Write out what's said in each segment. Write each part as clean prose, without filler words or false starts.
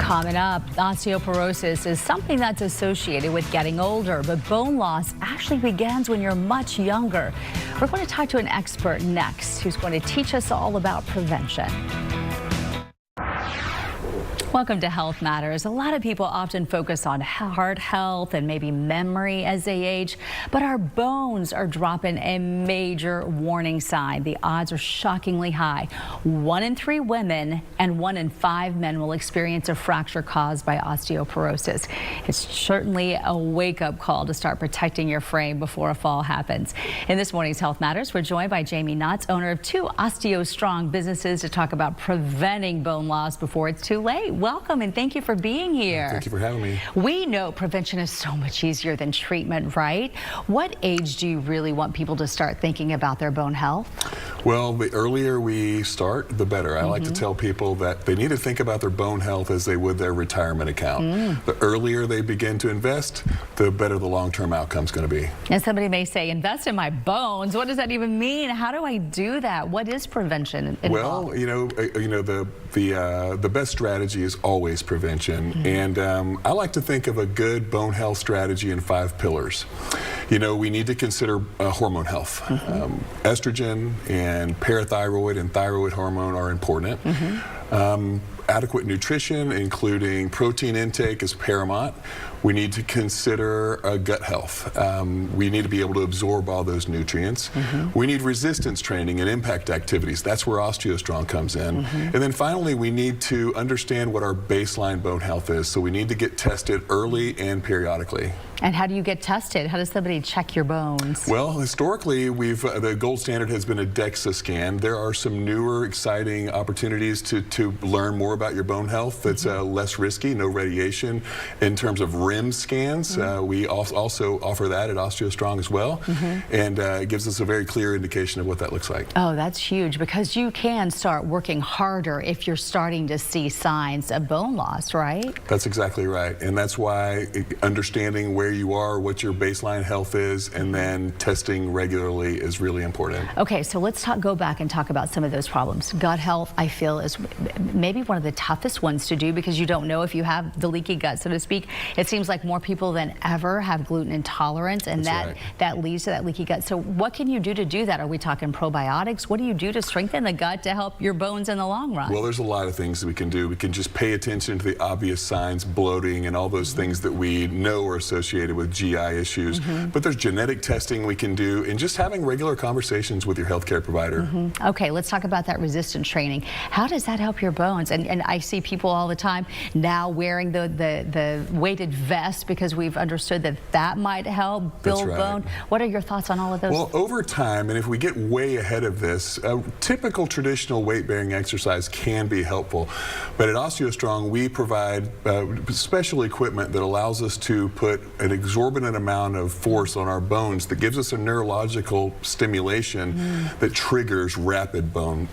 Coming up, osteoporosis is something that's associated with getting older, but bone loss actually begins when you're much younger. We're going to talk to an expert next who's going to teach us all about prevention. Welcome to Health Matters. A lot of people often focus on heart health and maybe memory as they age, but our bones are dropping a major warning sign. The odds are shockingly high. 1 in 3 women and 1 in 5 men will experience a fracture caused by osteoporosis. It's certainly a wake-up call to start protecting your frame before a fall happens. In this morning's Health Matters, we're joined by Jamie Knotts, owner of 2 OsteoStrong businesses, to talk about preventing bone loss before it's too late. Welcome and thank you for being here. Thank you for having me. We know prevention is so much easier than treatment, right? What age do you really want people to start thinking about their bone health? Well, the earlier we start, the better. I like to tell people that they need to think about their bone health as they would their retirement account. The earlier they begin to invest, the better the long-term outcome is going to be. And somebody may say, invest in my bones. What does that even mean? How do I do that? What is prevention involved? Well, the best strategy is always prevention. And I like to think of a good bone health strategy in 5 pillars. You know, we need to consider hormone health. Estrogen and parathyroid and thyroid hormone are important. Adequate nutrition, including protein intake, is paramount. We need to consider gut health. We need to be able to absorb all those nutrients. We need resistance training and impact activities. That's where OsteoStrong comes in. And then finally, we need to understand what our baseline bone health is. So we need to get tested early and periodically. And how do you get tested? How does somebody check your bones? Well, historically, the gold standard has been a DEXA scan. There are some newer, exciting opportunities to learn more about your bone health that's less risky, no radiation. In terms of RIM scans, we also offer that at OsteoStrong as well. And it gives us a very clear indication of what that looks like. Oh, that's huge, because you can start working harder if you're starting to see signs of bone loss, right? That's exactly right. And that's why understanding where you are, what your baseline health is, and then testing regularly is really important. Okay, so let's go back and talk about some of those problems. Gut health, I feel, is maybe one of the toughest ones to do because you don't know if you have the leaky gut, so to speak. It seems like more people than ever have gluten intolerance, and that leads to that leaky gut. So what can you do that? Are we talking probiotics? What do you do to strengthen the gut to help your bones in the long run? Well, there's a lot of things that we can do. We can just pay attention to the obvious signs, bloating, and all those things that we know are associated with GI issues. But there's genetic testing we can do, and just having regular conversations with your healthcare provider. Okay, let's talk about that resistance training. How does that help your bones? And I see people all the time now wearing the weighted vest because we've understood that might help build bone. What are your thoughts on all of those? Well, over time, and if we get way ahead of this, typical traditional weight-bearing exercise can be helpful. But at OsteoStrong, we provide special equipment that allows us to put an exorbitant amount of force on our bones that gives us a neurological stimulation that triggers rapid bone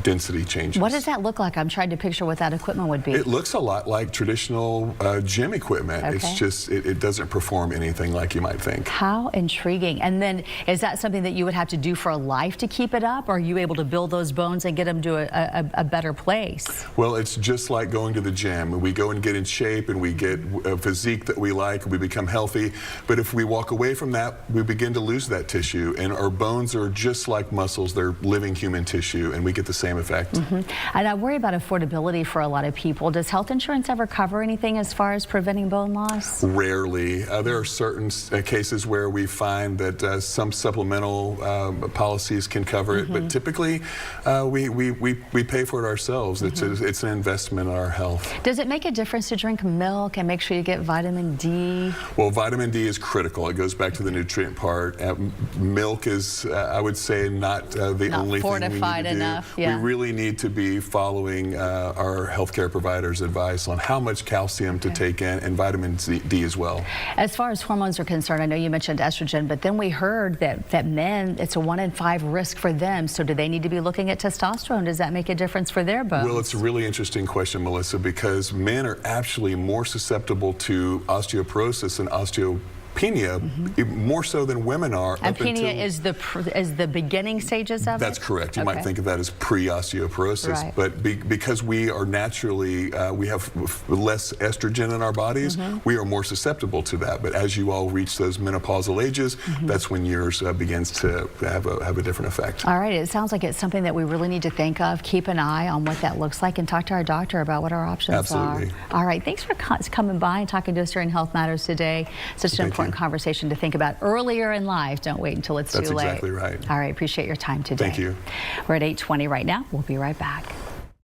density changes. What does that look like? I'm trying to picture what that equipment would be. It looks a lot like traditional gym equipment. It's just, it doesn't perform anything like you might think. How intriguing. And then is that something that you would have to do for a life to keep it up? Or are you able to build those bones and get them to a better place? Well, it's just like going to the gym. We go and get in shape and we get a physique that we like, we become healthy. But if we walk away from that, we begin to lose that tissue. And our bones are just like muscles. They're living human tissue, and we get the same effect. And I worry about affordability for a lot of people. Does health insurance ever cover anything as far as preventing bone loss? Rarely. There are certain cases where we find that some supplemental policies can cover it, but typically we pay for it ourselves. It's an investment in our health. Does it make a difference to drink milk and make sure you get vitamin D? Well, vitamin D is critical. It goes back to the nutrient part. Milk is, I would say, not the only thing we need to do. Enough, We really need to be following our healthcare providers' advice on how much calcium to take in, and vitamin D as well. As far as hormones are concerned, I know you mentioned estrogen, but then we heard that men, it's a 1 in 5 risk for them. So do they need to be looking at testosterone? Does that make a difference for their bones? Well, it's a really interesting question, Melissa, because men are actually more susceptible to osteoporosis and osteopenia, more so than women are. And penia is the beginning stages of it? That's correct. You might think of that as pre-osteoporosis, Right. but because we are naturally, we have less estrogen in our bodies, we are more susceptible to that. But as you all reach those menopausal ages, that's when yours begins to have a different effect. All right, it sounds like it's something that we really need to think of, keep an eye on what that looks like, and talk to our doctor about what our options Absolutely. are. All right, thanks for coming by and talking to us during Health Matters today. Such an important conversation to think about earlier in life. Don't wait until it's too late. That's exactly right. All right, appreciate your time today. Thank you. We're at 8:20 right now. We'll be right back.